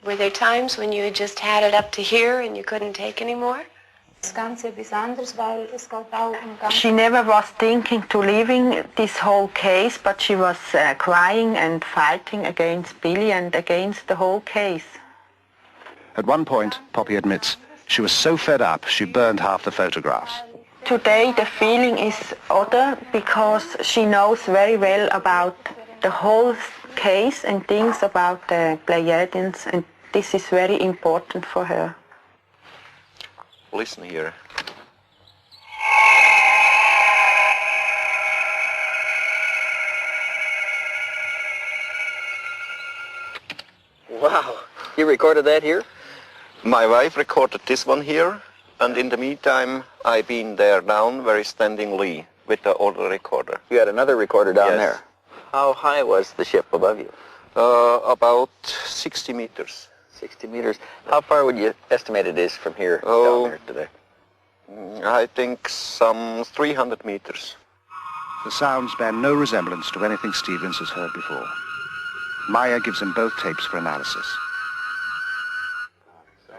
Were there times when you had just had it up to here and you couldn't take any more? She never was thinking to leaving this whole case, but she was crying and fighting against Billy and against the whole case. At one point, Poppy admits, she was so fed up she burned half the photographs. Today the feeling is other because she knows very well about the whole case and things about the Pleiadians, and this is very important for her. Listen here. Wow, you recorded that here? My wife recorded this one here, and in the meantime, I've been there down very standingly with the other recorder. You had another recorder down Yes. there. How high was the ship above you? About 60 meters. 60 meters. How far would you estimate it is from here Oh. down there today? I think some 300 meters. The sounds bear no resemblance to anything Stevens has heard before. Meier gives them both tapes for analysis.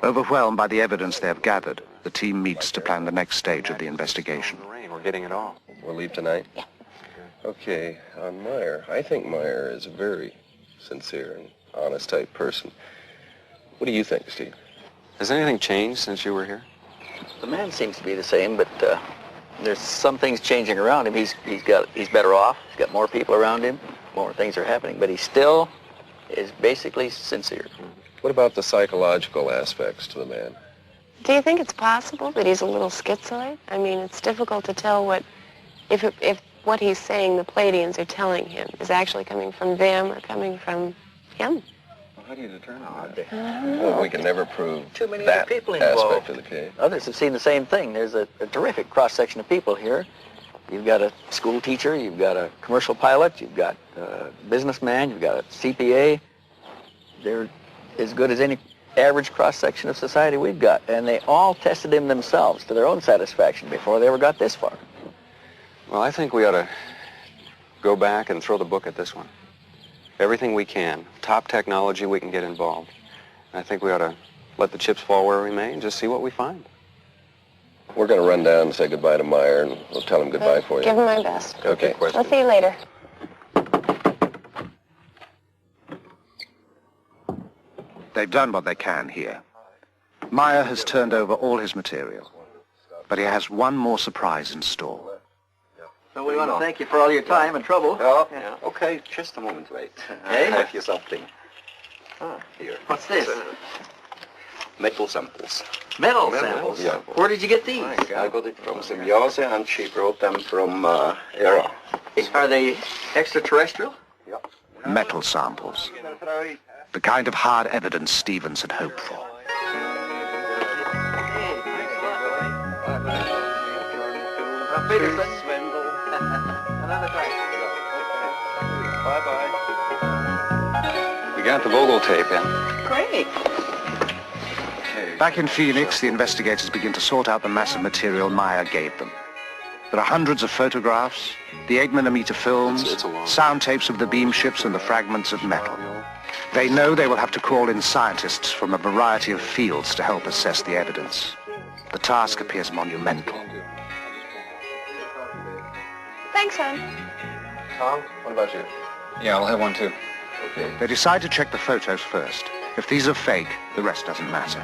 Overwhelmed by the evidence they have gathered, the team meets to plan the next stage of the investigation. We're getting it all. We'll leave tonight? Yeah. Okay, on Meier. I think Meier is a very sincere and honest type person. What do you think, Steve? Has anything changed since you were here? The man seems to be the same, but there's some things changing around him. He's better off. He's got more people around him. More things are happening, but he still is basically sincere. What about the psychological aspects to the man? Do you think it's possible that he's a little schizoid? I mean, it's difficult to tell if what he's saying the Pleiadians are telling him is actually coming from them or coming from him. How do you determine that? Well, we can never prove Too many that other people aspect involved. of the case. Others have seen the same thing. There's a terrific cross-section of people here. You've got a school teacher, you've got a commercial pilot, you've got a businessman, you've got a CPA. They're as good as any average cross-section of society we've got. And they all tested him themselves to their own satisfaction before they ever got this far. Well, I think we ought to go back and throw the book at this one. Everything we can, top technology we can get involved. I think we ought to let the chips fall where we may and just see what we find. We're going to run down and say goodbye to Meier, and we'll tell him goodbye for you. Give him my best. Okay. I'll see you later. They've done what they can here. Meier has turned over all his material, but he has one more surprise in store. So we want to thank you for all your time and trouble. Oh, yeah. Okay, just a moment, wait. Hey? I have you something. Here. What's this? Metal samples. Metal samples? Yeah. Where did you get these? I got it from Symbiose, and she brought them from Era. Are they extraterrestrial? Metal samples. The kind of hard evidence Stevens had hoped for. We got the Vogel tape in. Great. Back in Phoenix, the investigators begin to sort out the massive material Meier gave them. There are hundreds of photographs, the 8mm films, sound tapes of the beam ships and the fragments of metal. They know they will have to call in scientists from a variety of fields to help assess the evidence. The task appears monumental. Thanks, hon. Tom, what about you? Yeah, I'll have one too. Okay. They decide to check the photos first. If these are fake, the rest doesn't matter.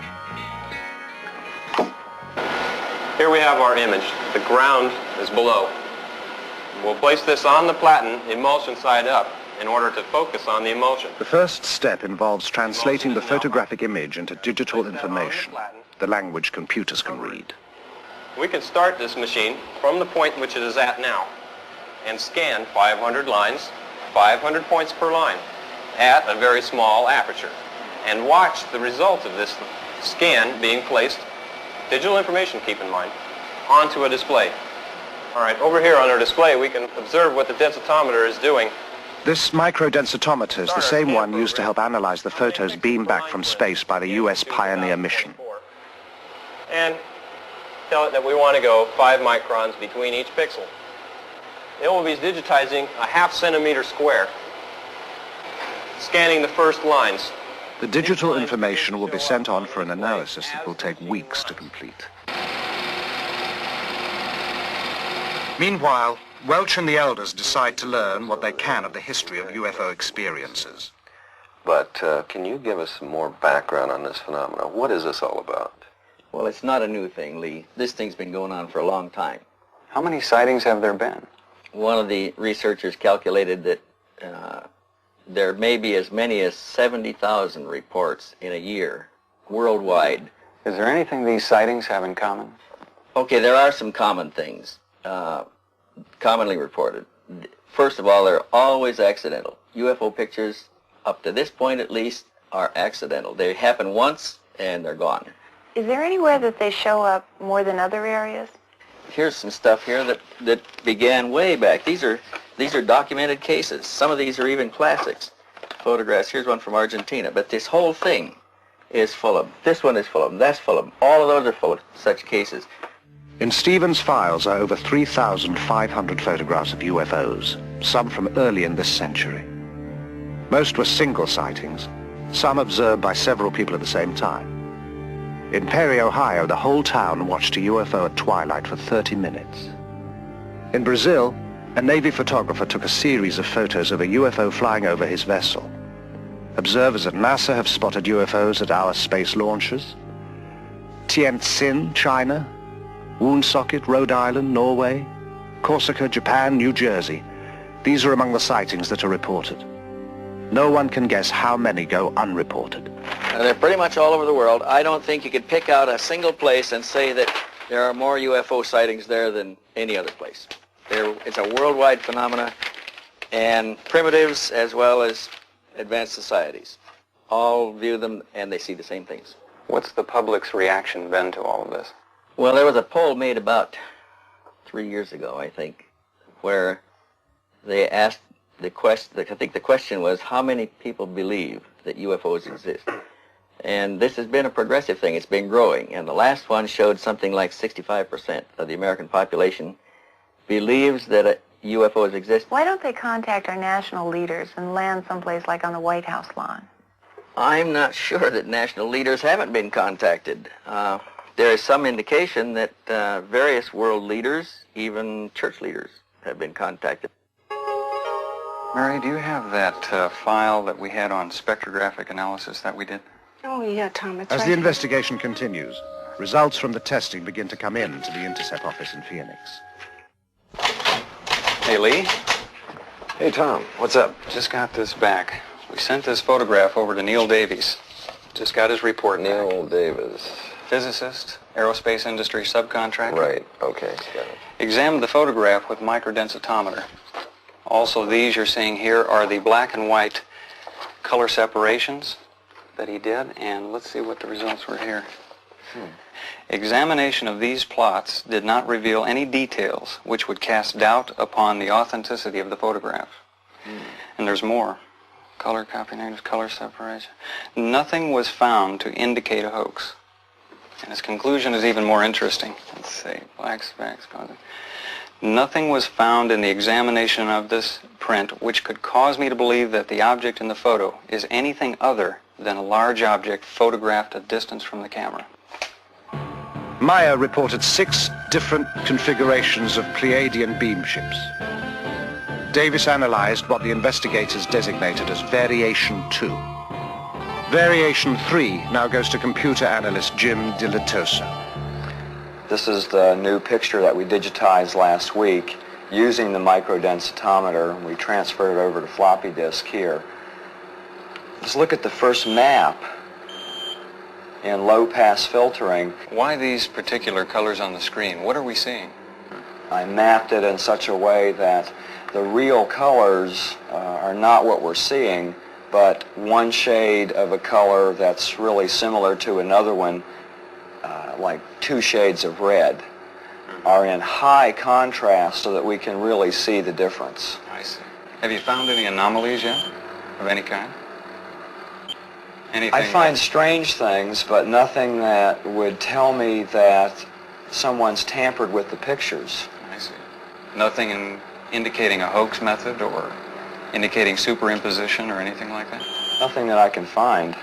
Here we have our image. The ground is below. We'll place this on the platen, emulsion side up, in order to focus on the emulsion. The first step involves translating the photographic image into digital information, the language computers can read. We can start this machine from the point which it is at now and scan 500 lines, 500 points per line at a very small aperture and watch the result of this scan being placed, digital information, keep in mind, onto a display. All right, over here on our display we can observe what the densitometer is doing. This microdensitometer is the same one used to help analyze the photos beamed back from space by the U.S. Pioneer mission. And tell it that we want to go 5 microns between each pixel. It will be digitizing a ½ centimeter square, scanning the first lines The digital information will be sent on for an analysis that will take weeks to complete. Meanwhile, Welch and the elders decide to learn what they can of the history of UFO experiences. But can you give us some more background on this phenomenon? What is this all about? Well, it's not a new thing, Lee. This thing's been going on for a long time. How many sightings have there been? One of the researchers calculated that there may be as many as 70,000 reports in a year worldwide. Is there anything these sightings have in common? Okay, there are some common things commonly reported. First of all, they're always accidental. UFO pictures, up to this point at least, are accidental. They happen once and they're gone. Is there anywhere that they show up more than other areas? Here's some stuff here that began way back. These are documented cases. Some of these are even classics. Photographs. Here's one from Argentina. But this whole thing is full of them. This one is full of them. That's full of them. All of those are full of such cases. In Stevens' files are over 3,500 photographs of UFOs, some from early in this century. Most were single sightings, some observed by several people at the same time. In Perry, Ohio, the whole town watched a UFO at twilight for 30 minutes. In Brazil, a Navy photographer took a series of photos of a UFO flying over his vessel. Observers at NASA have spotted UFOs at our space launches. Tientsin, China, Woonsocket, Rhode Island, Norway, Corsica, Japan, New Jersey. These are among the sightings that are reported. No one can guess how many go unreported. They're pretty much all over the world. I don't think you could pick out a single place and say that there are more UFO sightings there than any other place. It's a worldwide phenomena, and primitives as well as advanced societies all view them and they see the same things. What's the public's reaction been to all of this? Well, there was a poll made about 3 years ago, I think, where they asked the question, I think the question was, how many people believe that UFOs exist? And this has been a progressive thing. It's been growing. And the last one showed something like 65% of the American population believes that UFOs exist. Why don't they contact our national leaders and land someplace like on the White House lawn? I'm not sure that national leaders haven't been contacted. There is some indication that various world leaders, even church leaders, have been contacted. Mary, do you have that file that we had on spectrographic analysis that we did? Oh, yeah, Tom, it's As the investigation continues, results from the testing begin to come in to the Intercept office in Phoenix. Hey, Lee. Hey, Tom, what's up? Just got this back. We sent this photograph over to Neil Davies. Just got his report back. Neil Davis. Physicist, aerospace industry subcontractor. Right, okay, got it. Examined the photograph with microdensitometer. Also, these you're seeing here are the black and white color separations that he did, and let's see what the results were here. Examination of these plots did not reveal any details which would cast doubt upon the authenticity of the photograph. And there's more. Color copy negative, color separation. Nothing was found to indicate a hoax. And his conclusion is even more interesting. Let's see, black specks. Nothing was found in the examination of this print which could cause me to believe that the object in the photo is anything other than a large object photographed at distance from the camera. Meier reported 6 different configurations of Pleiadian beam ships. Davis analyzed what the investigators designated as Variation 2. Variation 3 now goes to computer analyst Jim DiLatosa. This is the new picture that we digitized last week using the microdensitometer. We transferred it over to floppy disk here. Let's look at the first map in low-pass filtering. Why these particular colors on the screen? What are we seeing? I mapped it in such a way that the real colors are not what we're seeing, but one shade of a color that's really similar to another one, like 2 shades of red, are in high contrast so that we can really see the difference. I see. Have you found any anomalies yet of any kind? Anything I find strange things, but nothing that would tell me that someone's tampered with the pictures. I see. Nothing indicating a hoax method or indicating superimposition or anything like that? Nothing that I can find.